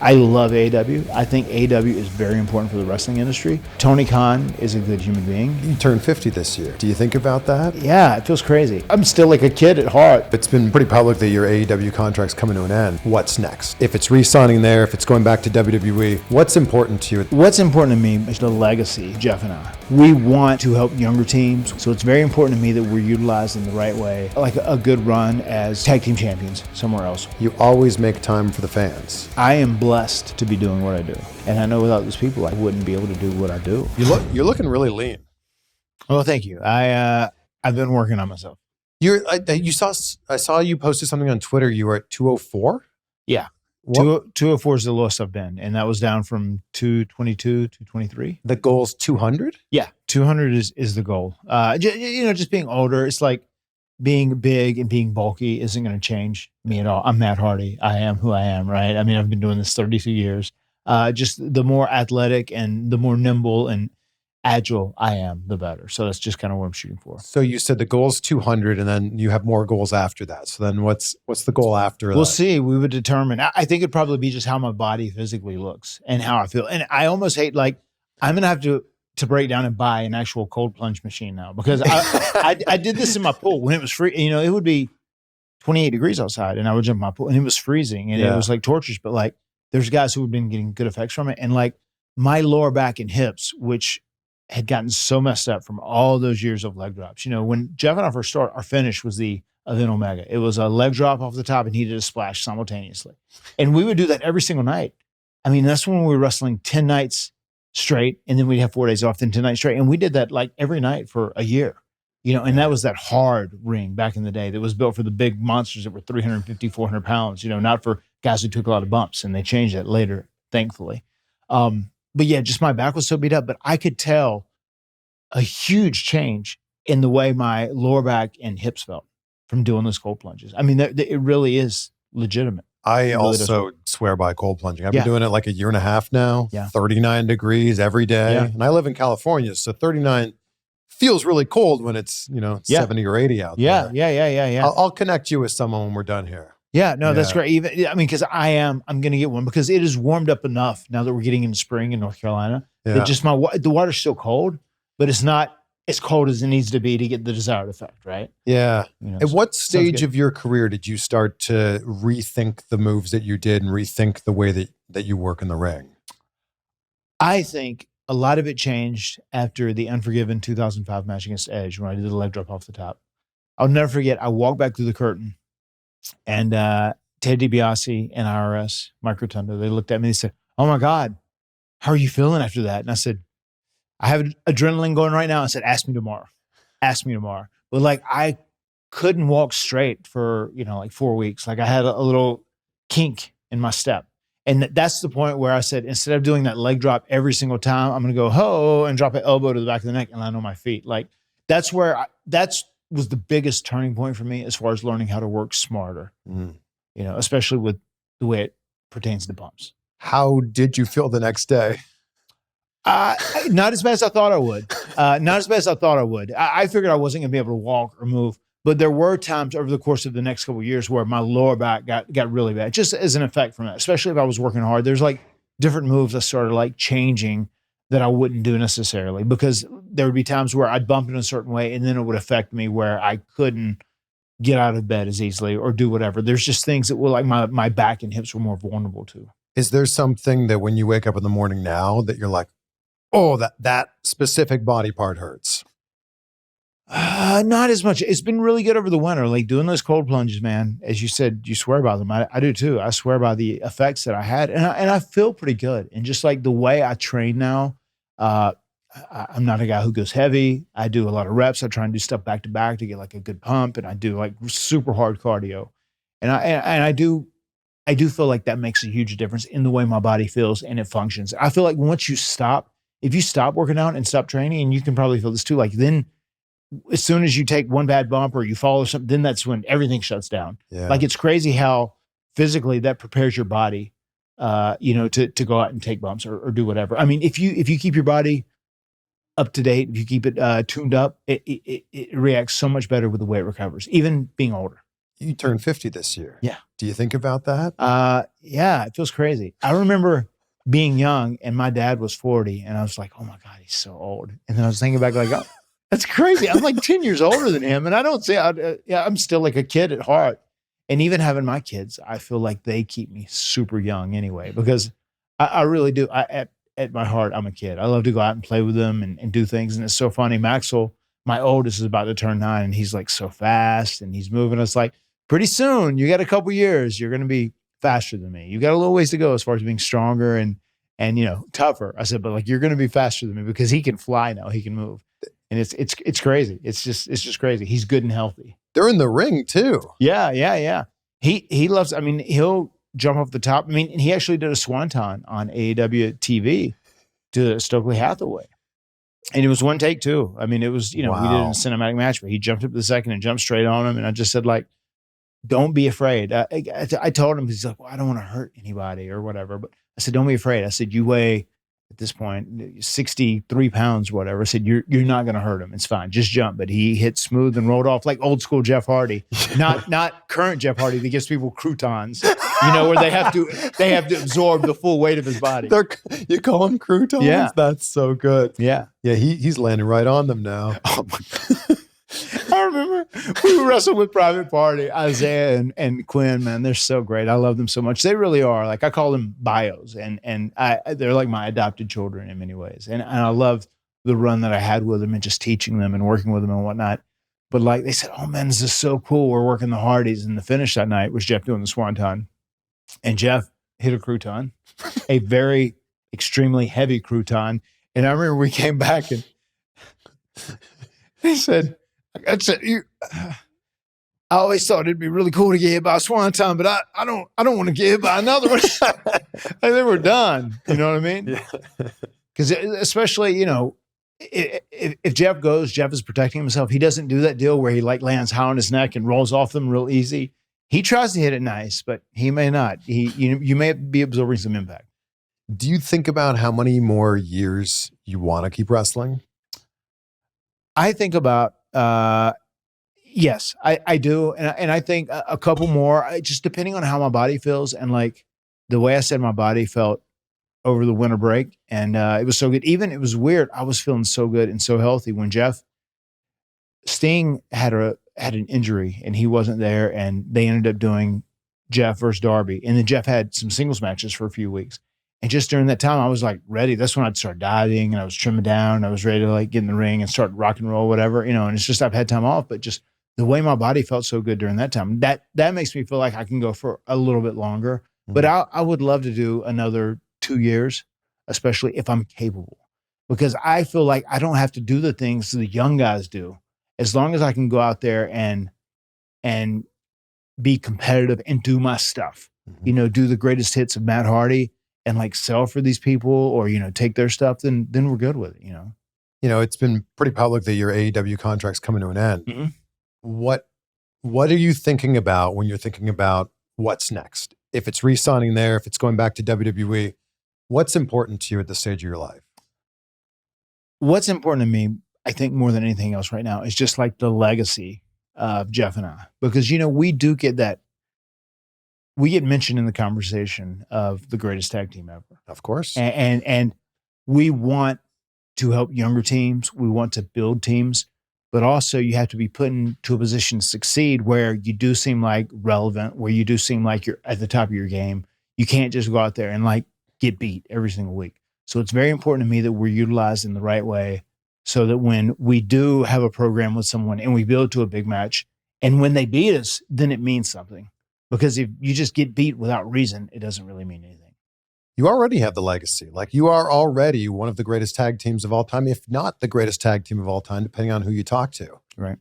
I love AEW. I think AEW is very important for the wrestling industry. Tony Khan is a good human being. You turned 50 this year. Do you think about that? Yeah, it feels crazy. I'm still like a kid at heart. It's been pretty public that your AEW contract's coming to an end. What's next? If it's re-signing there, if it's going back to WWE, what's important to you? What's important to me is the legacy, Jeff and I. We want to help younger teams, so it's very important to me that we're utilized in the right way, like a good run as tag team champions somewhere else. You always make time for the fans. I am blessed to be doing what I do. And I know without those people, I wouldn't be able to do what I do. You're looking really lean. Well, thank you. I've been working on myself. I saw you posted something on Twitter. You were at 204? Yeah. 204 is the lowest I've been. And that was down from 222, 223. The goal's 200? Yeah. 200 is the goal. Just being older, it's like being big and being bulky isn't going to change me at all. I'm Matt Hardy. I am who I am, right? I mean, I've been doing this 32 years. Just the more athletic and the more nimble and agile I am, the better. So that's just kind of what I'm shooting for. So you said the goal's 200 and then you have more goals after that. So then what's the goal after that? We'll see. We would determine. I think it'd probably be just how my body physically looks and how I feel. And I almost hate, like, I'm going to have to break down and buy an actual cold plunge machine now, because I did this in my pool when it was free. You know, it would be 28 degrees outside and I would jump in my pool and it was freezing and it was like torturous, but like there's guys who have been getting good effects from it. And like my lower back and hips, which had gotten so messed up from all those years of leg drops. You know, when Jeff and I first started, our finish was the Event Omega. It was a leg drop off the top and he did a splash simultaneously. And we would do that every single night. I mean, that's when we were wrestling 10 nights straight, and then we'd have 4 days off, then 10 nights straight. And we did that like every night for a year, you know, and that was that hard ring back in the day that was built for the big monsters that were 350, 400 pounds, you know, not for guys who took a lot of bumps, and they changed that later, thankfully. But yeah, just my back was so beat up, but I could tell a huge change in the way my lower back and hips felt from doing those cold plunges. I mean, it really is legitimate. I also swear by cold plunging. I've been doing it like a year and a half now, 39 degrees every day. Yeah. And I live in California, so 39 feels really cold when it's, 70 or 80 out there. Yeah. I'll connect you with someone when we're done here. Yeah, no, that's great. Because I'm going to get one, because it is warmed up enough now that we're getting into spring in North Carolina. That just the water's still cold, but it's not as cold as it needs to be to get the desired effect, right? Yeah. At what stage of your career did you start to rethink the moves that you did and rethink the way that you work in the ring? I think a lot of it changed after the Unforgiven 2005 match against Edge, when I did the leg drop off the top. I'll never forget, I walked back through the curtain, and Ted DiBiase and IRS, Mike Rotundo, they looked at me and said, "Oh my God, how are you feeling after that?" And I said, "I have adrenaline going right now." I said, "Ask me tomorrow. Ask me tomorrow." But like, I couldn't walk straight for, like 4 weeks. Like I had a little kink in my step. And that's the point where I said, instead of doing that leg drop every single time, I'm going to go, ho, and drop an elbow to the back of the neck and land on my feet. Like that's where that was the biggest turning point for me as far as learning how to work smarter, especially with the way it pertains to bumps. How did you feel the next day? Not as bad as I thought I would. I figured I wasn't going to be able to walk or move, but there were times over the course of the next couple of years where my lower back got really bad, just as an effect from that, especially if I was working hard. There's like different moves I started like changing that I wouldn't do necessarily, because there would be times where I'd bump in a certain way and then it would affect me where I couldn't get out of bed as easily or do whatever. There's just things that were like my back and hips were more vulnerable to. Is there something that when you wake up in the morning now that you're like, oh, that specific body part hurts? Not as much. It's been really good over the winter. Like doing those cold plunges, man, as you said, you swear by them. I do too. I swear by the effects that I had, and I feel pretty good. And just like the way I train now, I'm not a guy who goes heavy. I do a lot of reps. I try and do stuff back to back to get like a good pump, and I do like super hard cardio. And I do feel like that makes a huge difference in the way my body feels and it functions. I feel like once you stop, if you stop working out and stop training, and you can probably feel this too, like then as soon as you take one bad bump or you fall or something, then that's when everything shuts down. Yeah. Like it's crazy how physically that prepares your body, to go out and take bumps or do whatever. I mean, if you keep your body up to date, if you keep it tuned up, it reacts so much better with the way it recovers, even being older. You turned 50 this year. Yeah. Do you think about that? Yeah, it feels crazy. I remember being young and my dad was 40 and I was like, oh my God, he's so old. And then I was thinking back like, oh, that's crazy. I'm like 10 years older than him. And I don't say, I'm still like a kid at heart. And even having my kids, I feel like they keep me super young anyway, because I really do. At my heart, I'm a kid. I love to go out and play with them and do things. And it's so funny. Maxwell, my oldest, is about to turn 9 and he's like so fast and he's moving. It's like, pretty soon, you got a couple years, you're going to be faster than me. You got a little ways to go as far as being stronger and tougher. I said, but like, you're going to be faster than me because he can fly now. He can move. And it's crazy. It's just crazy. He's good and healthy. They're in the ring too. Yeah. He loves, he'll jump off the top. He actually did a swanton on AEW TV to Stokely Hathaway. And it was one take too. It was, we did it in a cinematic match, but he jumped up the second and jumped straight on him. And I just said, like, don't be afraid. I told him, he's like, well, I don't want to hurt anybody or whatever. But I said, don't be afraid. I said, you weigh at this point 63 pounds, whatever. I said, you're not going to hurt him. It's fine. Just jump. But he hit smooth and rolled off like old school Jeff Hardy, not current Jeff Hardy that gives people croutons, where they have to absorb the full weight of his body. You call them croutons? Yeah. That's so good. Yeah. Yeah. He's landing right on them now. Oh my God. I remember we wrestled with Private Party, Isaiah and Quinn, man, they're so great. I love them so much. They really are. Like, I call them bios, and they're like my adopted children in many ways. And I love the run that I had with them and just teaching them and working with them and whatnot. But like, they said, oh man, this is so cool. We're working the Hardys. And the finish that night was Jeff doing the swanton. And Jeff hit a crouton, a very extremely heavy crouton. And I remember we came back and he said, I always thought it'd be really cool to get hit by a swanton, but I don't want to get hit by another one. And then we're done. You know what I mean? Yeah. Because especially, if Jeff goes, Jeff is protecting himself. He doesn't do that deal where he like lands high on his neck and rolls off them real easy. He tries to hit it nice, but he may not. You may be absorbing some impact. Do you think about how many more years you want to keep wrestling? I think about, yes, I do. And I think a couple more, just depending on how my body feels. And like the way I said my body felt over the winter break. And it was so good. Even it was weird. I was feeling so good and so healthy when Sting had an injury and he wasn't there. And they ended up doing Jeff versus Darby. And then Jeff had some singles matches for a few weeks. And just during that time, I was like ready. That's when I'd start dieting and I was trimming down. I was ready to like get in the ring and start rock and roll, whatever, and it's just, I've had time off, but just the way my body felt so good during that time, that makes me feel like I can go for a little bit longer, but I would love to do another 2 years, especially if I'm capable, because I feel like I don't have to do the things the young guys do. As long as I can go out there and be competitive and do my stuff, do the greatest hits of Matt Hardy, and like sell for these people or, take their stuff, then we're good with it, It's been pretty public that your AEW contract's coming to an end. Mm-hmm. What are you thinking about when you're thinking about what's next? If it's re-signing there, if it's going back to WWE, what's important to you at this stage of your life? What's important to me, I think more than anything else right now, is just like the legacy of Jeff and I, because, we do get that. We get mentioned in the conversation of the greatest tag team ever. Of course. And we want to help younger teams. We want to build teams, but also you have to be put into a position to succeed where you do seem like relevant, where you do seem like you're at the top of your game. You can't just go out there and like get beat every single week. So it's very important to me that we're utilized in the right way so that when we do have a program with someone and we build to a big match, and when they beat us, then it means something. Because if you just get beat without reason, it doesn't really mean anything. You already have the legacy. Like, you are already one of the greatest tag teams of all time, if not the greatest tag team of all time, depending on who you talk to. Right.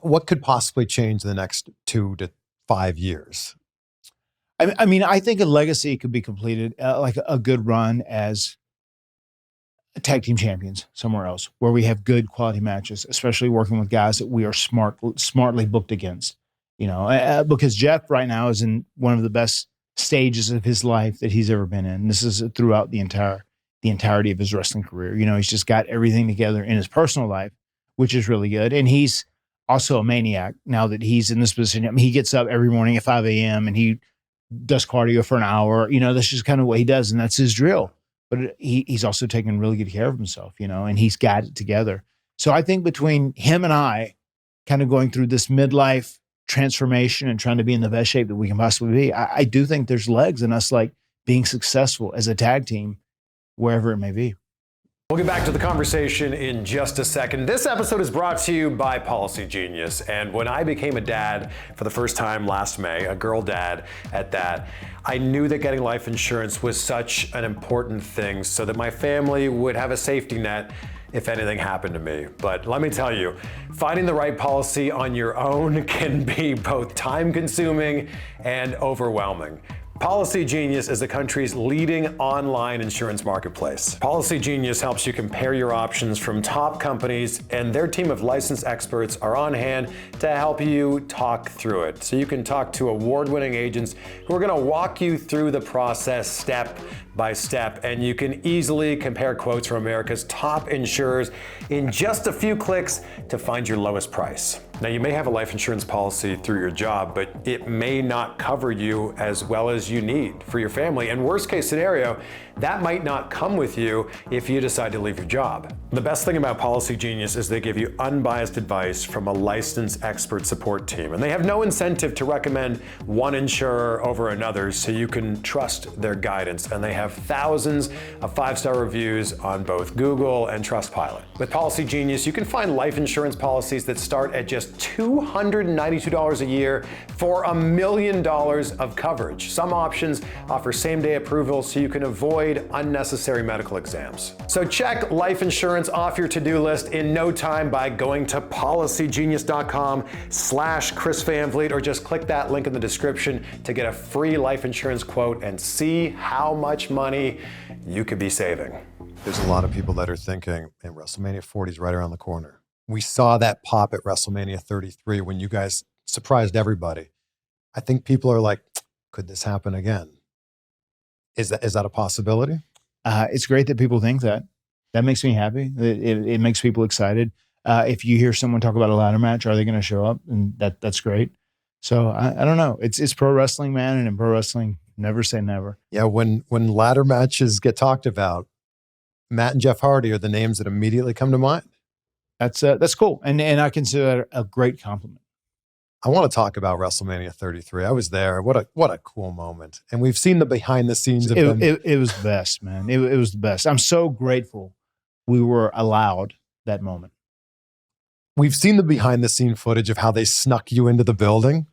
What could possibly change in the next 2 to 5 years? I think a legacy could be completed, like a good run as tag team champions somewhere else, where we have good quality matches, especially working with guys that we are smartly booked against. Because Jeff right now is in one of the best stages of his life that he's ever been in. This is throughout the entirety of his wrestling career. He's just got everything together in his personal life, which is really good. And he's also a maniac now that he's in this position. I mean, he gets up every morning at 5 a.m. and he does cardio for an hour. That's just kind of what he does, and that's his drill. But he's also taking really good care of himself, and he's got it together. So I think between him and I kind of going through this midlife transformation and trying to be in the best shape that we can possibly be, I do think there's legs in us like being successful as a tag team, wherever it may be. We'll get back to the conversation in just a second. This episode is brought to you by Policy Genius. And when I became a dad for the first time last May, a girl dad at that, I knew that getting life insurance was such an important thing so that my family would have a safety net if anything happened to me. But let me tell you, finding the right policy on your own can be both time-consuming and overwhelming. Policy Genius is the country's leading online insurance marketplace. Policy Genius helps you compare your options from top companies, and their team of licensed experts are on hand to help you talk through it. So you can talk to award-winning agents who are gonna walk you through the process step by step, and you can easily compare quotes from America's top insurers in just a few clicks to find your lowest price. Now, you may have a life insurance policy through your job, but it may not cover you as well as you need for your family. And worst case scenario, that might not come with you if you decide to leave your job. The best thing about Policy Genius is they give you unbiased advice from a licensed expert support team. And they have no incentive to recommend one insurer over another, so you can trust their guidance. And they have thousands of 5-star reviews on both Google and Trustpilot. With Policy Genius, you can find life insurance policies that start at just $292 a year for $1 million of coverage. Some options offer same-day approval so you can avoid unnecessary medical exams. So check life insurance off your to-do list in no time by going to policygenius.com/Chris Van Vliet, or just click that link in the description to get a free life insurance quote and see how much money you could be saving. There's a lot of people that are thinking, and WrestleMania 40 is right around the corner. We saw that pop at WrestleMania 33 when you guys surprised everybody. I think people are like, could this happen again? Is that a possibility? It's great that people think that. That makes me happy. It makes people excited. If you hear someone talk about a ladder match, are they going to show up? And that's great. So I don't know. It's pro wrestling, man, and in pro wrestling, never say never. Yeah, when ladder matches get talked about, Matt and Jeff Hardy are the names that immediately come to mind. That's cool, and I consider that a great compliment. I want to talk about WrestleMania 33. I was there. What a cool moment, and we've seen the behind the scenes of them. It was the best, man. It was the best. I'm so grateful we were allowed that moment. We've seen the behind the scene footage of how they snuck you into the building.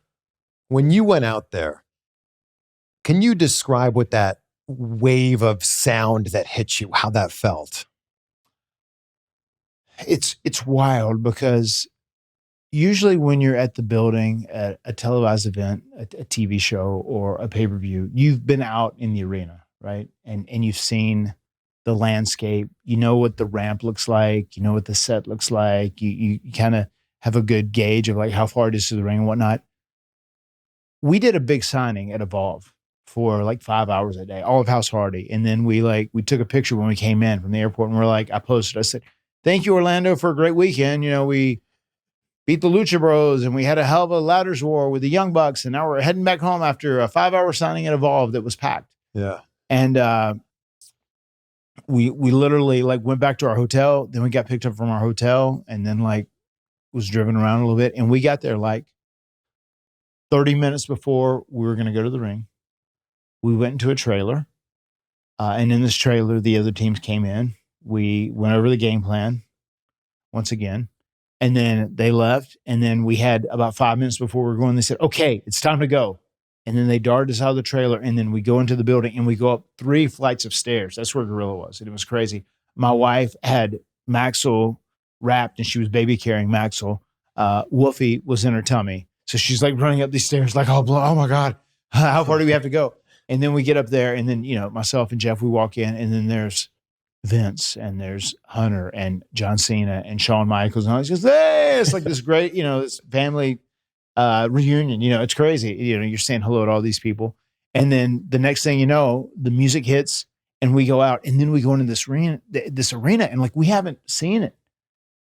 When you went out there, can you describe what that wave of sound that hit you, how that felt? It's wild because usually when you're at the building at a televised event, a TV show or a pay-per-view, you've been out in the arena, right? And you've seen the landscape. You know what the ramp looks like. You know what the set looks like. You kind of have a good gauge of like how far it is to the ring and whatnot. We did a big signing at Evolve for like 5 hours a day, all of House Hardy. And then we took a picture when we came in from the airport, and I posted, I said, "Thank you, Orlando, for a great weekend. We beat the Lucha Bros, and we had a hell of a ladders war with the Young Bucks, and now we're heading back home after a 5-hour signing at Evolve that was packed." Yeah. And we literally went back to our hotel. Then we got picked up from our hotel, and then was driven around a little bit. And we got there 30 minutes before we were going to go to the ring. We went into a trailer, and in this trailer, the other teams came in. We went over the game plan once again, and then they left. And then we had about 5 minutes before we were going, they said, "Okay, it's time to go." And then they darted us out of the trailer, and then we go into the building, and we go up 3 flights of stairs. That's where Gorilla was, and it was crazy. My wife had Maxwell wrapped, and she was baby carrying Maxwell. Wolfie was in her tummy. So she's running up these stairs oh my God, how far do we have to go? And then we get up there, and then, myself and Jeff, we walk in, and then there's Vince, and there's Hunter and John Cena and Shawn Michaels. And I was just, hey, it's this great, this family reunion. It's crazy. You're saying hello to all these people. And then the next thing you know, the music hits and we go out, and then we go into this arena, and we haven't seen it.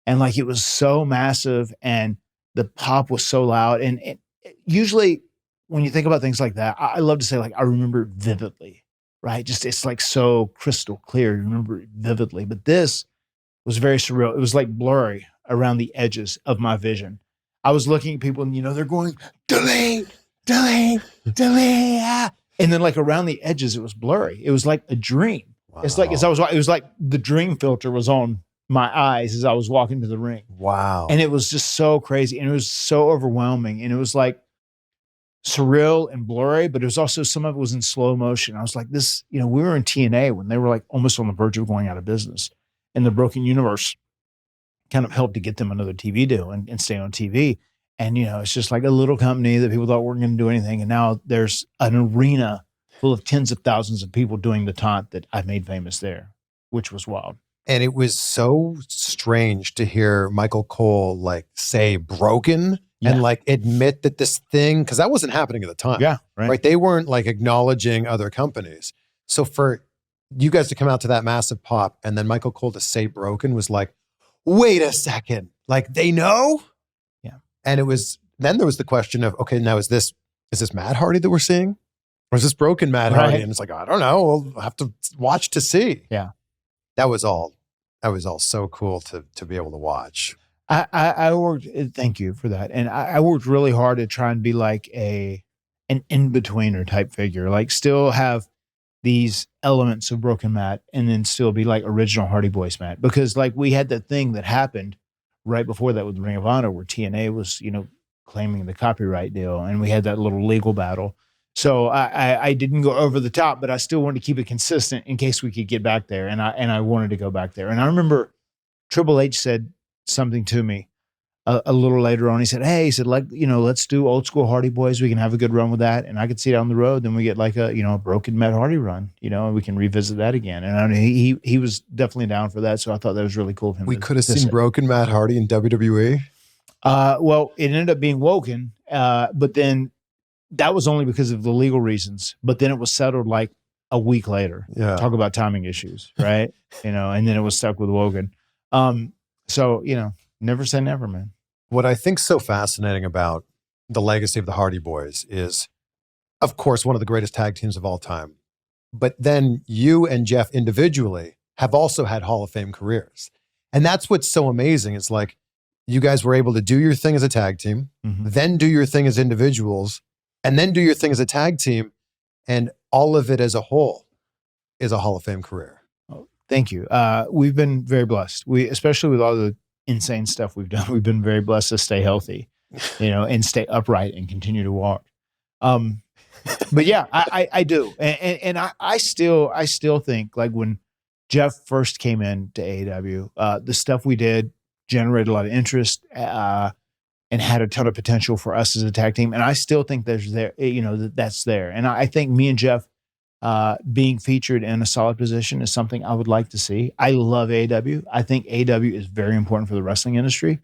And it was so massive. And the pop was so loud. And usually when you think about things like that, I love to say, like, I remember it vividly, right? Just, it's like so crystal clear. You remember it vividly. But this was very surreal. It was like blurry around the edges of my vision. I was looking at people and, they're going, delay. Ah. And then like around the edges, it was blurry. It was like a dream. Wow. It's like, it was like the dream filter was on my eyes as I was walking to the ring. Wow. And it was just so crazy. And it was so overwhelming. And it was like surreal and blurry, but it was also, some of it was in slow motion. I was like, this, we were in TNA when they were like almost on the verge of going out of business. And the Broken Universe kind of helped to get them another TV deal and stay on TV. And, it's just like a little company that people thought weren't going to do anything. And now there's an arena full of tens of thousands of people doing the taunt that I made famous there, which was wild. And it was so strange to hear Michael Cole like say broken and like admit that this thing, because that wasn't happening at the time. Yeah. Right. They weren't like acknowledging other companies. So for you guys to come out to that massive pop and then Michael Cole to say broken was like, wait a second, like they know? Yeah. And then there was the question of, okay, now is this Matt Hardy that we're seeing? Or is this broken Matt Hardy? And it's like, I don't know. We'll have to watch to see. Yeah. That was all so cool to be able to watch. I worked, thank you for that. And I worked really hard to try and be like an in-betweener type figure, like still have these elements of broken Matt and then still be like original Hardy Boyz Matt. Because like we had that thing that happened right before that with Ring of Honor where TNA was, claiming the copyright deal. And we had that little legal battle. So I didn't go over the top, but I still wanted to keep it consistent in case we could get back there. And I wanted to go back there. And I remember Triple H said something to me a little later on. He said, hey, let's do old school Hardy Boyz. We can have a good run with that. And I could see down the road, then we get like a broken Matt Hardy run, and we can revisit that again. And I mean, he was definitely down for that. So I thought that was really cool of him. We could have seen broken Matt Hardy in WWE. Well, it ended up being Woken, but then that was only because of the legal reasons. But then it was settled like a week later. Yeah. Talk about timing issues, right? And then it was stuck with Woken. So, never say never, man. What I think's so fascinating about the legacy of the Hardy Boyz is, of course, one of the greatest tag teams of all time. But then you and Jeff individually have also had Hall of Fame careers. And that's what's so amazing. It's like you guys were able to do your thing as a tag team, then do your thing as individuals, and then do your thing as a tag team. And all of it as a whole is a Hall of Fame career. Oh, thank you. We've been very blessed. Especially with all the insane stuff we've done, we've been very blessed to stay healthy, and stay upright and continue to walk. But yeah, I do. And I still think like when Jeff first came in to AEW, the stuff we did generated a lot of interest, and had a ton of potential for us as a tag team. And I still think that's there. And I think me and Jeff being featured in a solid position is something I would like to see. I love AEW. I think AEW is very important for the wrestling industry.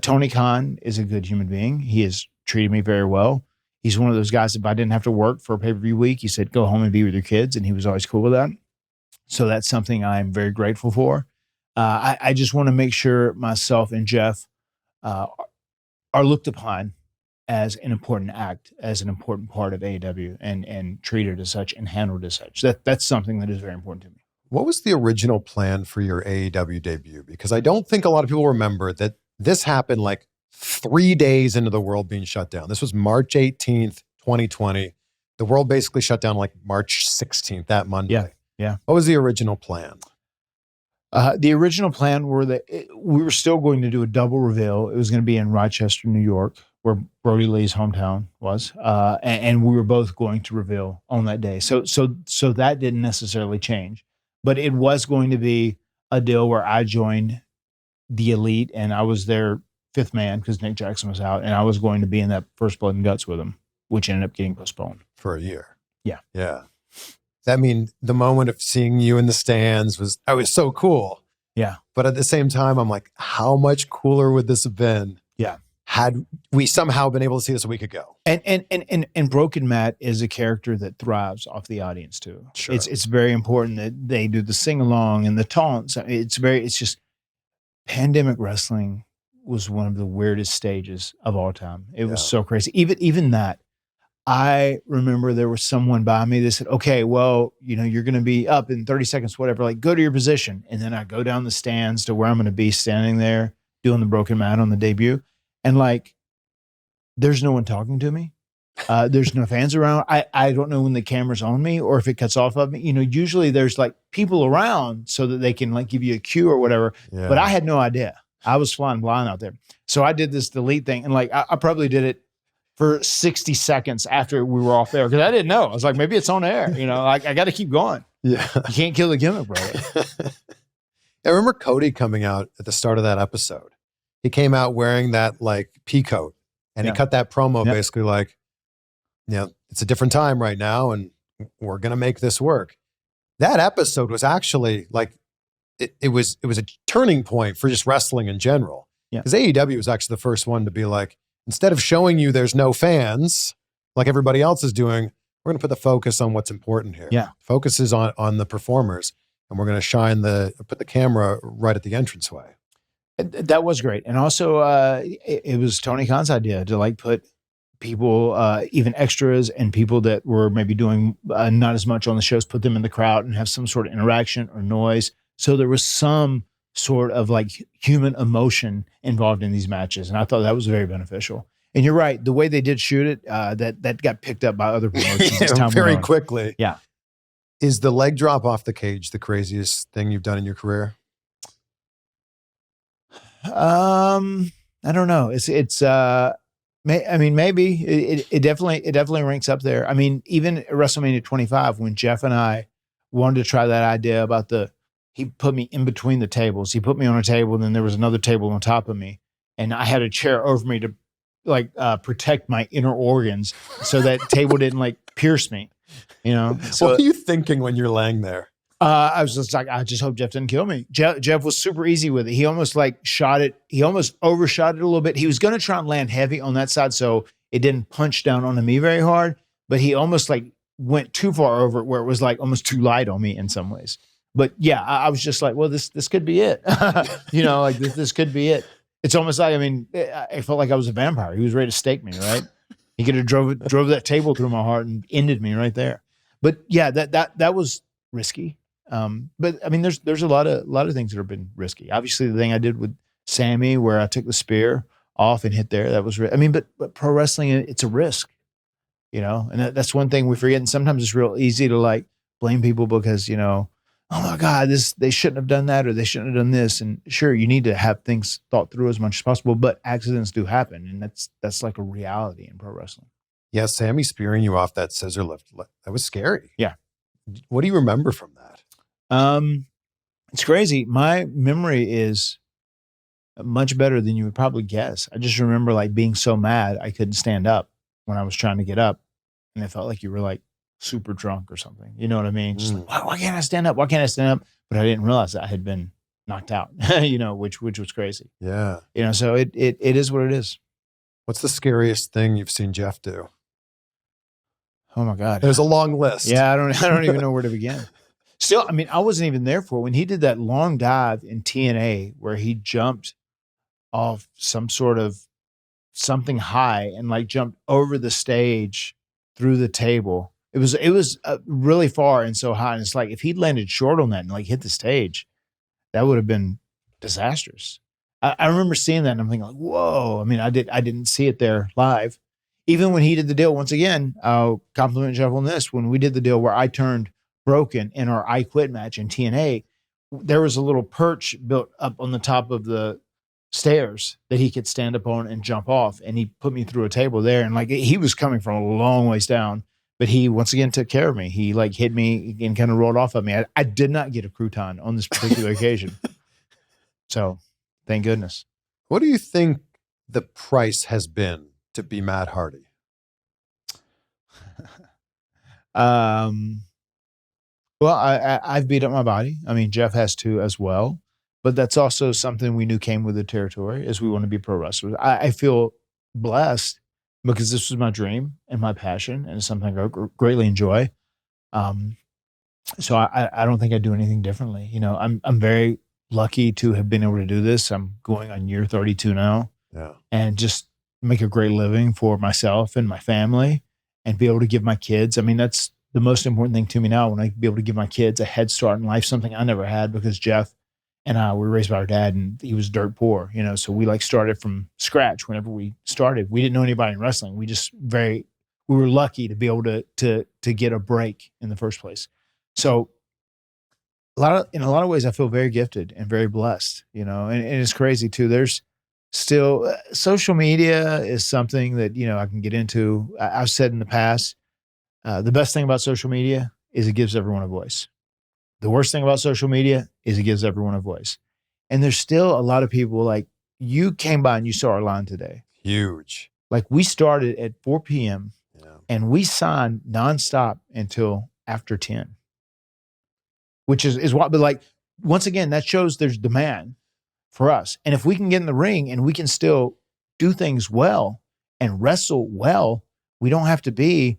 Tony Khan is a good human being. He has treated me very well. He's one of those guys, if I didn't have to work for a pay-per-view week, he said, go home and be with your kids. And he was always cool with that. So that's something I'm very grateful for. I just want to make sure myself and Jeff are looked upon as an important act, as an important part of AEW, and treated as such and handled as such. That's something that is very important to me. What was the original plan for your AEW debut? Because I don't think a lot of people remember that this happened like 3 days into the world being shut down. This was March 18th, 2020. The world basically shut down like March 16th, that Monday. Yeah. What was the original plan? The original plan were that we were still going to do a double reveal. It was going to be in Rochester, New York, where Brody Lee's hometown was, and we were both going to reveal on that day. So that didn't necessarily change, but it was going to be a deal where I joined the Elite, and I was their fifth man because Nick Jackson was out, and I was going to be in that First Blood and Guts with him, which ended up getting postponed for a year. Yeah. I mean, the moment of seeing you in the stands was so cool. Yeah. But at the same time, I'm like, how much cooler would this have been? Yeah. Had we somehow been able to see this a week ago? And Broken Matt is a character that thrives off the audience too. Sure. It's very important that they do the sing along and the taunts. It's just pandemic wrestling was one of the weirdest stages of all time. It was so crazy. Even that, I remember there was someone by me that said, okay, well, you're going to be up in 30 seconds, whatever, like go to your position. And then I go down the stands to where I'm going to be standing there doing the broken mat on the debut. And like, there's no one talking to me. There's no fans around. I don't know when the camera's on me or if it cuts off of me. Usually there's like people around so that they can like give you a cue or whatever. Yeah. But I had no idea. I was flying blind out there. So I did this delete thing. And like, I probably did it for 60 seconds after we were off air because I didn't know. I was like, maybe it's on air. Like I got to keep going. Yeah. You can't kill the gimmick, brother. I remember Cody coming out at the start of that episode. He came out wearing that like pea coat and he cut that promo basically like, it's a different time right now and we're going to make this work. That episode was actually like, it was a turning point for just wrestling in general. Because AEW was actually the first one to be like, instead of showing you there's no fans like everybody else is doing, we're going to put the focus on what's important here. Yeah. Focus is on the performers and we're going to put the camera right at the entranceway. That was great. And also it was Tony Khan's idea to like put people, even extras and people that were maybe doing not as much on the shows, put them in the crowd and have some sort of interaction or noise. So there was some sort of like human emotion involved in these matches. And I thought that was very beneficial. And you're right. The way they did shoot it, that got picked up by other promotions. Very quickly. Yeah. Is the leg drop off the cage the craziest thing you've done in your career? I don't know. Maybe it definitely ranks up there. I mean, even at WrestleMania 25, when Jeff and I wanted to try that idea about he put me in between the tables. He put me on a table, and then there was another table on top of me, and I had a chair over me to like protect my inner organs, so that table didn't like pierce me. So, what are you thinking when you're laying there? I was just like, I just hope Jeff didn't kill me. Jeff was super easy with it. He almost like shot it. He almost overshot it a little bit. He was going to try and land heavy on that side, so it didn't punch down onto me very hard. But he almost like went too far over it, where it was like almost too light on me in some ways. But yeah, I was just like, well, this could be it. Like this could be it. It's almost like, I felt like I was a vampire. He was ready to stake me, right? He could have drove that table through my heart and ended me right there. But yeah, that was risky. But I mean, there's a lot of things that have been risky. Obviously, the thing I did with Sammy, where I took the spear off and hit there, that was. But pro wrestling, it's a risk, and that's one thing we forget. And sometimes it's real easy to like blame people because oh my God, they shouldn't have done that or they shouldn't have done this. And sure, you need to have things thought through as much as possible, but accidents do happen, and that's like a reality in pro wrestling. Yeah, Sammy spearing you off that scissor lift, that was scary. Yeah. What do you remember from that? It's crazy. My memory is much better than you would probably guess. I just remember like being so mad I couldn't stand up when I was trying to get up, and it felt like you were like super drunk or something. You know what I mean? Just like, why can't I stand up? Why can't I stand up? But I didn't realize that I had been knocked out. Which was crazy. Yeah. So it is what it is. What's the scariest thing you've seen Jeff do? Oh my God. There's a long list. Yeah, I don't even know where to begin. Still, I wasn't even there for it. When he did that long dive in TNA where he jumped off some sort of something high and like jumped over the stage through the table. It was really far and so high. And it's like, if he'd landed short on that and like hit the stage, that would have been disastrous. I remember seeing that and I'm thinking like, whoa. I didn't see it there live. Even when he did the deal, once again, I'll compliment Jeff on this. When we did the deal where I turned broken in our I Quit match in TNA, there was a little perch built up on the top of the stairs that he could stand up on and jump off. And he put me through a table there. And like, he was coming from a long ways down, but he once again took care of me. He like hit me and kind of rolled off of me. I did not get a crouton on this particular occasion. So thank goodness. What do you think the price has been to be Matt Hardy? Well, I've beat up my body. Jeff has too as well, but that's also something we knew came with the territory, is we want to be pro wrestlers. I feel blessed because this was my dream and my passion, and it's something I greatly enjoy. So I don't think I'd do anything differently. I'm very lucky to have been able to do this. I'm going on year 32 now. Yeah. And just make a great living for myself and my family and be able to give my kids. I mean, that's the most important thing to me now, when I be able to give my kids a head start in life, something I never had, because Jeff and I were raised by our dad, and he was dirt poor, so we like started from scratch. Whenever we started, we didn't know anybody in wrestling. We were lucky to be able to get a break in the first place. So in a lot of ways, I feel very gifted and very blessed, and it's crazy too. There's still social media is something that, I can get into. I've said in the past, the best thing about social media is it gives everyone a voice. The worst thing about social media is it gives everyone a voice. And there's still a lot of people, like, you came by and you saw our line today. Huge. Like, we started at 4 p.m. and we signed nonstop until after 10, which is what, but like, once again, that shows there's demand for us. And if we can get in the ring and we can still do things well and wrestle well, we don't have to be,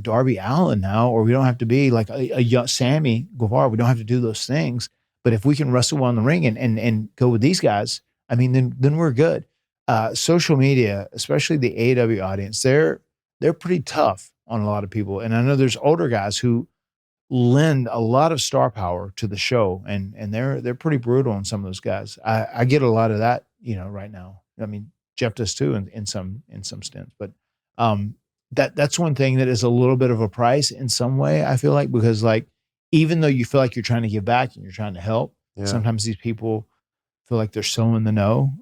Darby Allin now, or we don't have to be like a young Sammy Guevara. We don't have to do those things. But if we can wrestle well in the ring and go with these guys, I mean, then we're good. Social media, especially the AEW audience, they're pretty tough on a lot of people. And I know there's older guys who lend a lot of star power to the show, and they're pretty brutal on some of those guys. I get a lot of that, right now. I mean, Jeff does too in some stints, but that's one thing that is a little bit of a price in some way, I feel like, because like, even though you feel like you're trying to give back and you're trying to help, sometimes these people feel like they're so in the know.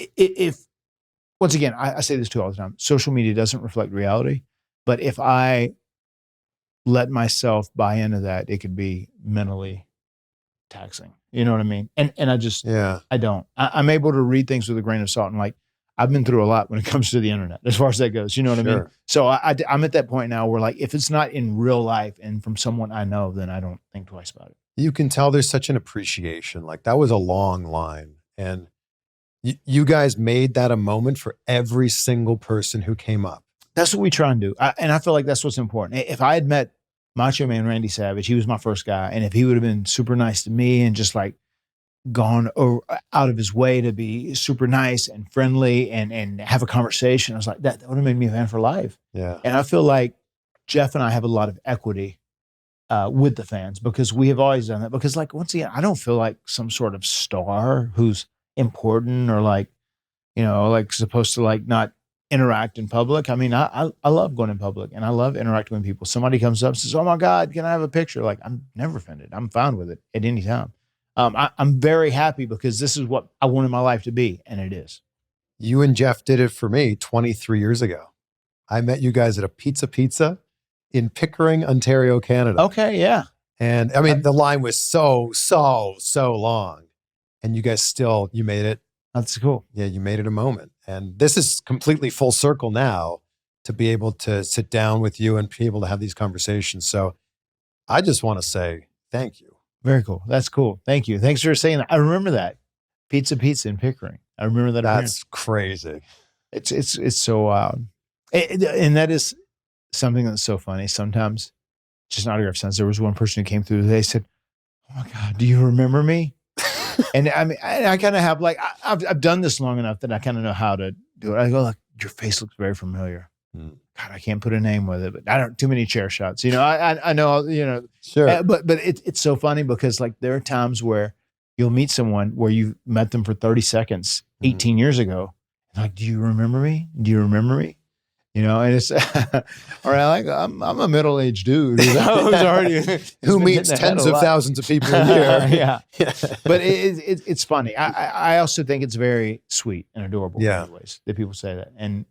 If once again, I say this too all the time, social media doesn't reflect reality, but if I let myself buy into that, it could be mentally taxing. You know what I mean? And I just, I don't. I'm able to read things with a grain of salt, and like, I've been through a lot when it comes to the internet, as far as that goes. You know what I mean? So I'm at that point now where, like, if it's not in real life and from someone I know, then I don't think twice about it. You can tell there's such an appreciation. Like, that was a long line. And you guys made that a moment for every single person who came up. That's what we try and do. And I feel like that's what's important. If I had met Macho Man Randy Savage, he was my first guy. And if he would have been super nice to me and just like gone out of his way to be super nice and friendly and have a conversation, I was like, that would have made me a fan for life. Yeah. And I feel like Jeff and I have a lot of equity with the fans, because we have always done that. Because, like, once again, I don't feel like some sort of star who's important or like, like supposed to like not interact in public. I mean, I love going in public and I love interacting with people. Somebody comes up and says, "Oh my God, can I have a picture?" Like, I'm never offended. I'm fine with it at any time. I'm very happy because this is what I wanted my life to be, and it is. You and Jeff did it for me 23 years ago. I met you guys at a pizza in Pickering, Ontario, Canada. Okay, yeah. And I mean, the line was so long, and you guys you made it. That's cool. Yeah, you made it a moment. And this is completely full circle now to be able to sit down with you and be able to have these conversations. So I just want to say thank you. Very cool. That's cool. Thank you. Thanks for saying that. I remember that. Pizza in Pickering. I remember that. That's crazy. It's so wild. And that is something that's so funny. Sometimes, just an autograph sense, there was one person who came through, they said, "Oh my God, do you remember me?" And I mean, I kind of have like, I've done this long enough that I kind of know how to do it. I go, "Look, your face looks very familiar." God, I can't put a name with it, but I don't, too many chair shots, I know, Sure. But it's so funny because, like, there are times where you'll meet someone where you met them for 30 seconds 18 years ago. And like, "Do you remember me? Do you remember me?" And it's, all right, like, I'm a middle-aged dude who's already who meets tens of thousands of people a year. Yeah. But it's funny. I also think it's very sweet and adorable in many ways that people say that. And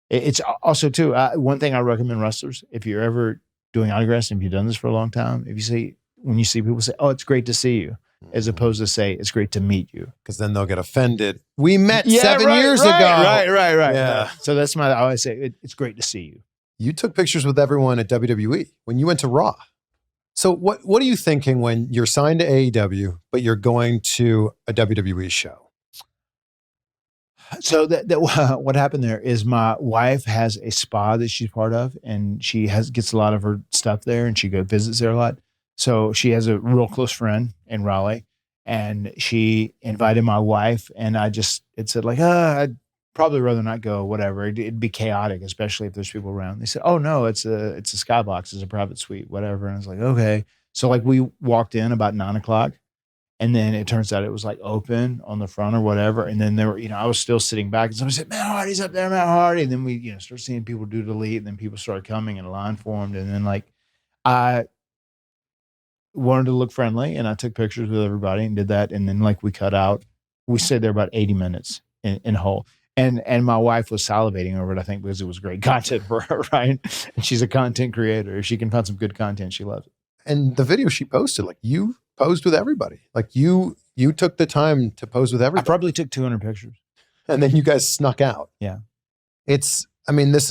it's also too, one thing I recommend wrestlers, if you're ever doing autographs and if you've done this for a long time, when you see people say, "Oh, it's great to see you," as opposed to say, "It's great to meet you." Because then they'll get offended. We met 7 years ago. Right. Yeah. So that's I always say, it's great to see you. You took pictures with everyone at WWE when you went to Raw. So what are you thinking when you're signed to AEW, but you're going to a WWE show? So what happened there is my wife has a spa that she's part of, and she gets a lot of her stuff there, and she visits there a lot. So she has a real close friend in Raleigh, and she invited my wife, and it said like, I'd probably rather not go, whatever. It'd be chaotic, especially if there's people around. They said, oh no, it's a skybox, it's a private suite, whatever. And I was like, okay. So like we walked in about 9:00, and then it turns out it was like open on the front or whatever. And then there were, I was still sitting back, and somebody said, Matt Hardy's up there, Matt Hardy. And then we, start seeing people do delete, and then people started coming and a line formed. And then like I wanted to look friendly, and I took pictures with everybody and did that. And then like we stayed there about 80 minutes in whole. And my wife was salivating over it, I think, because it was great content for her, right? And she's a content creator. If she can find some good content, she loves it. And the video she posted, like you posed with everybody. Like you took the time to pose with everybody. I probably took 200 pictures. And then you guys snuck out. Yeah. This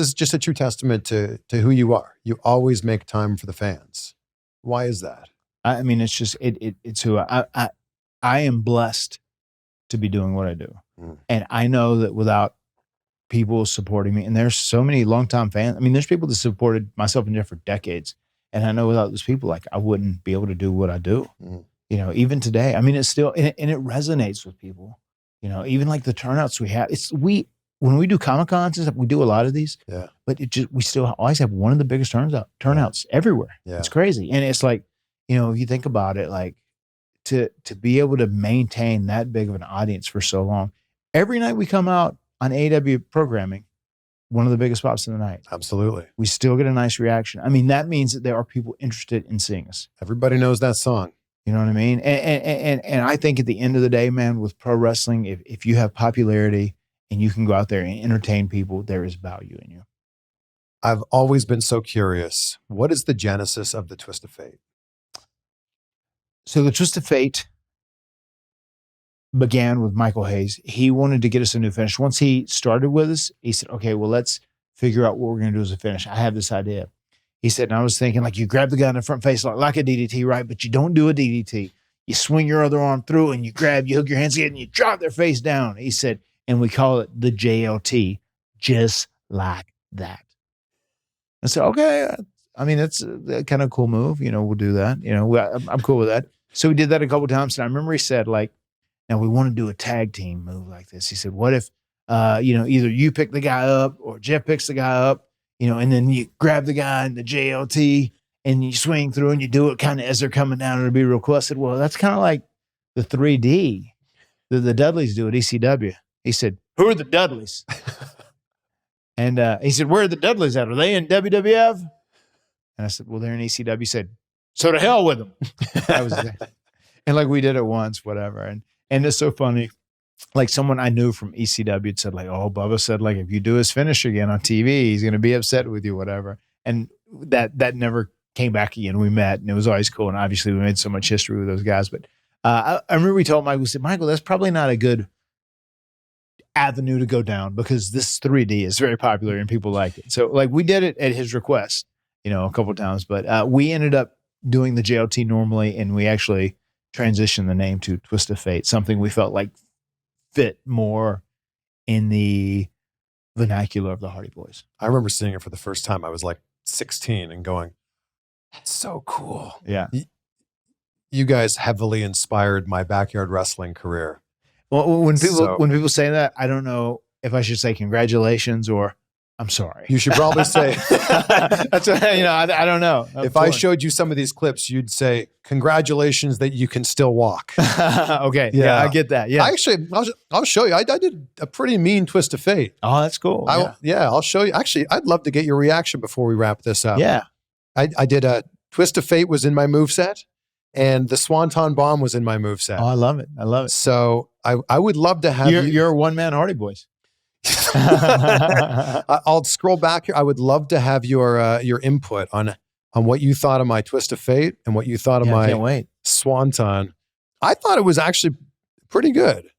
is just a true testament to who you are. You always make time for the fans. Why is that? I mean, it's just, it's who I am blessed to be doing what I do. And I know that without people supporting me, and there's so many longtime fans. I mean, there's people that supported myself and Jeff for decades. And I know without those people, like I wouldn't be able to do what I do. Even today, I mean, it's still, and it resonates with people, even like the turnouts we have. When we do Comic-Cons and stuff, we do a lot of these, but we still always have one of the biggest turnouts everywhere. Yeah. It's crazy. And it's like, if you think about it, like to be able to maintain that big of an audience for so long, every night we come out on AEW programming, one of the biggest spots in the night. Absolutely. We still get a nice reaction. I mean, that means that there are people interested in seeing us. Everybody knows that song. You know what I mean? And I think at the end of the day, man, with pro wrestling, if you have popularity and you can go out there and entertain people, there is value in you. I've always been so curious. What is the genesis of the Twist of Fate? So the Twist of Fate began with Michael Hayes. He wanted to get us a new finish. Once he started with us, he said, okay, well, let's figure out what we're going to do as a finish. I have this idea. He said, and I was thinking, like, you grab the guy in the front face like a DDT, right? But you don't do a DDT. You swing your other arm through and you hook your hands together and you drop their face down. He said, and we call it the JLT, just like that. I said, okay. I mean, that's a kind of cool move. We'll do that. I'm cool with that. So we did that a couple of times. And I remember he said, like, now we want to do a tag team move like this. He said, what if, either you pick the guy up or Jeff picks the guy up, and then you grab the guy in the JLT and you swing through and you do it kind of as they're coming down. It'll be real cool. I said, well, that's kind of like the 3D that the Dudleys do at ECW. He said, who are the Dudleys? And he said, where are the Dudleys at? Are they in WWF? And I said, well, they're in ECW. He said, so to hell with them. That was it. And like we did it once, whatever. And it's so funny. Like someone I knew from ECW said like, oh, Bubba said like, if you do his finish again on TV, he's going to be upset with you, whatever. And that never came back again. We met and it was always cool. And obviously we made so much history with those guys. But I remember we told Michael, we said, Michael, that's probably not a good avenue to go down because this 3D is very popular and people like it. So like we did it at his request, a couple of times, but we ended up doing the JLT normally. And we actually transitioned the name to Twist of Fate, something we felt like fit more in the vernacular of the Hardy Boyz. I remember seeing it for the first time. I was like 16 and going, that's so cool. Yeah. You guys heavily inspired my backyard wrestling career. Well, when people say that, I don't know if I should say congratulations or I'm sorry. You should probably say. That's what, I don't know. If I showed you some of these clips, you'd say, congratulations that you can still walk. Okay. Yeah, I get that. Yeah. I'll show you. I did a pretty mean Twist of Fate. Oh, that's cool. I'll show you. Actually, I'd love to get your reaction before we wrap this up. Yeah. I did a Twist of Fate was in my moveset, and the Swanton Bomb was in my moveset. Oh, I love it. So I would love to have You're a one-man Hardy Boyz. I'll scroll back here. I would love to have your input on what you thought of my Twist of Fate and what you thought of my Swanton. I thought it was actually pretty good.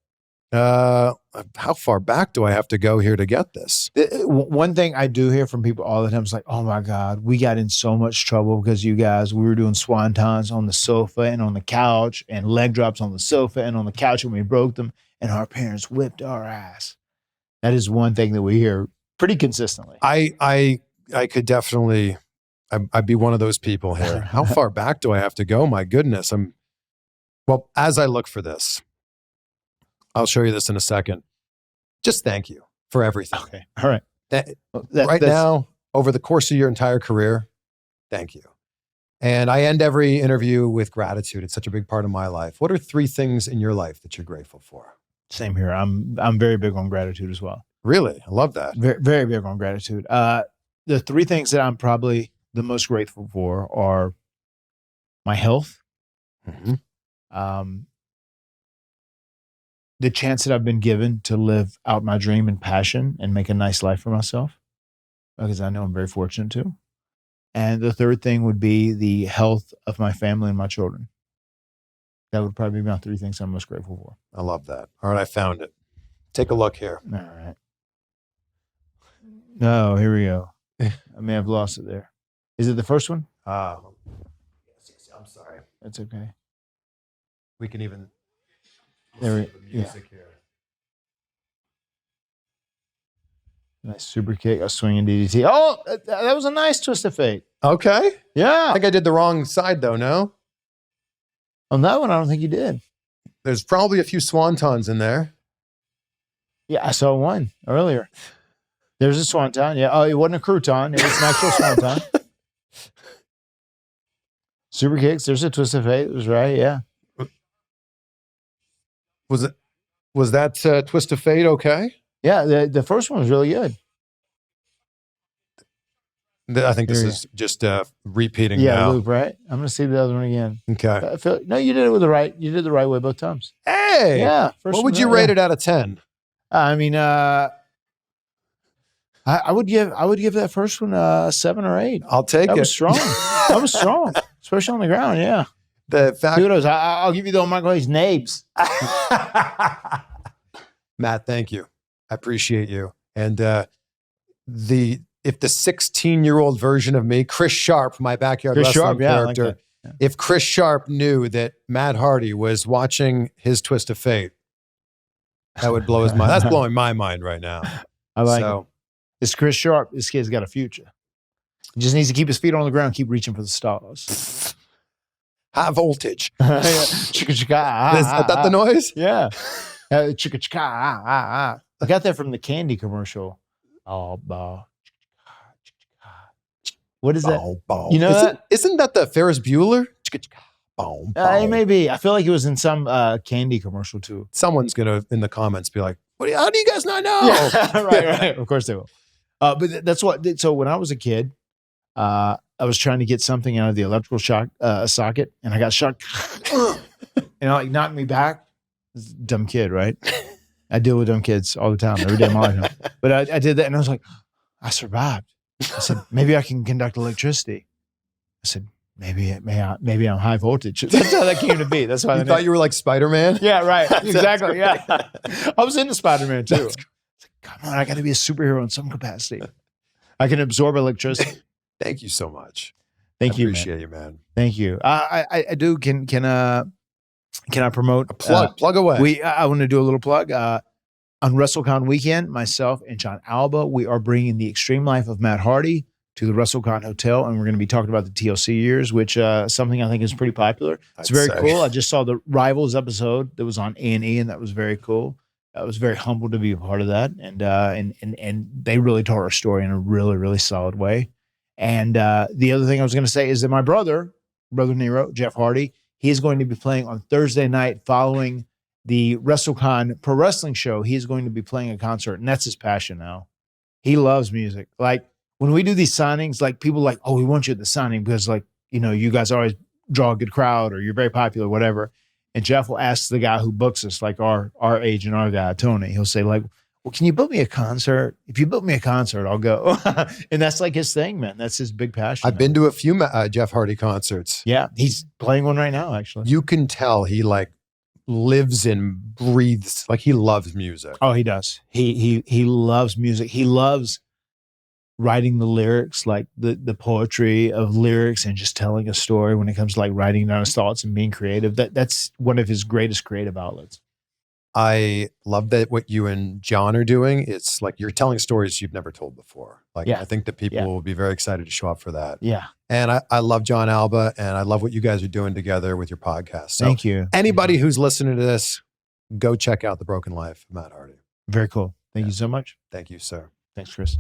How far back do I have to go here to get this? One thing I do hear from people all the time is like, oh my God, we got in so much trouble because you guys, we were doing swantons on the sofa and on the couch and leg drops on the sofa and on the couch and we broke them and our parents whipped our ass. That is one thing that we hear pretty consistently. I could definitely I'd be one of those people here. How far back do I have to go? My goodness. Well, as I look for this, I'll show you this in a second. Just thank you for everything. Okay. All right. Right now, over the course of your entire career, thank you. And I end every interview with gratitude. It's such a big part of my life. What are 3 things in your life that you're grateful for? Same here. I'm very big on gratitude as well. Really? I love that. Very, very big on gratitude. The 3 things that I'm probably the most grateful for are my health, the chance that I've been given to live out my dream and passion and make a nice life for myself, because I know I'm very fortunate to. And the 3rd thing would be the health of my family and my children. That would probably be my 3 things I'm most grateful for. I love that. All right, I found it. Take a look here. All right. No, here we go. I may have lost it there. Is it the first one? Yes, I'm sorry. That's okay. We can even There the music here. Nice super kick, a swinging DDT. Oh, that was a nice twist of fate. Okay. Yeah. I think I did the wrong side though, no? On that one, I don't think you did. There's probably a few swantons in there. Yeah, I saw one earlier. There's a swanton. Yeah. Oh, it wasn't a crouton. It was an actual swanton. Super kicks. There's a twist of fate. It was right. Yeah. Was that twist of fate okay? Yeah. The first one was really good. I think this is just repeating. Yeah, now. loop, right? I'm gonna see the other one again. Okay. No, you did it with the right. You did the right way both times. Hey. Yeah. What would you rate it out of 10? I mean, I would give that first one a 7 or 8. I'll take it. That was strong. That was strong, especially on the ground. Yeah. The fact. Kudos. I'll give you the Michael Hayes nabes. Matt, thank you. I appreciate you. And if the 16-year-old version of me, Chris Sharp, my backyard wrestling character, like yeah. If Chris Sharp knew that Matt Hardy was watching his Twist of Fate, that would blow his mind. That's blowing my mind right now. I like it. It's Chris Sharp. This kid's got a future. He just needs to keep his feet on the ground, keep reaching for the stars. High voltage. Chicka chicka. Is that the noise? Yeah. Chicka chicka. I got that from the candy commercial. Oh, what is that? You know that? Isn't that the Ferris Bueller? It may be. I feel like it was in some candy commercial too. Someone's gonna in the comments be like, "How do you guys not know?" Yeah, right. Of course they will. But that's what. So when I was a kid, I was trying to get something out of the electrical shock socket, and I got shocked, and it like knocked me back. Dumb kid, right? I deal with dumb kids all the time, every day of my life. But I did that, and I was like, I survived. I said, maybe I can conduct electricity. I said, maybe I'm high voltage. That's how that came to be. That's why you thought you were like Spider-Man. Yeah, right. Exactly. Yeah, I was into Spider-Man too. Like, come on, I got to be a superhero in some capacity. I can absorb electricity. Thank you so much. Thank you. Appreciate you, man. Thank you. I do. Can I promote a plug? Plug away. I want to do a little plug. On WrestleCon weekend, myself and Jon Alba, we are bringing the Extreme Life of Matt Hardy to the WrestleCon Hotel, and we're going to be talking about the TLC years, which something I think is pretty popular. It's very cool. I just saw the Rivals episode that was on A&E, and that was very cool. I was very humbled to be a part of that, and they really told our story in a really, really solid way. And the other thing I was going to say is that my brother Nero, Jeff Hardy, he is going to be playing on Thursday night following the WrestleCon Pro Wrestling show. He is going to be playing a concert, and that's his passion now. He loves music. Like when we do these signings, like people like, oh, we want you at the signing because like, you know, you guys always draw a good crowd or you're very popular, whatever. And Jeff will ask the guy who books us, like our agent, our guy, Tony, he'll say like, well, can you book me a concert? If you book me a concert, I'll go. And that's like his thing, man. That's his big passion. I've been to a few Jeff Hardy concerts. Yeah. He's playing one right now, actually. You can tell he like lives and breathes, like he loves music. Oh, he does. He loves music. He loves writing the lyrics, like the poetry of lyrics and just telling a story when it comes to like writing down his thoughts and being creative. That's one of his greatest creative outlets. I love that what you and Jon are doing. It's like you're telling stories you've never told before. Like, I think that people will be very excited to show up for that. Yeah. And I love Jon Alba, and I love what you guys are doing together with your podcast. So thank you. Anybody who's listening to this, go check out The Broken Life of Matt Hardy. Very cool. Thank you so much. Thank you, sir. Thanks, Chris.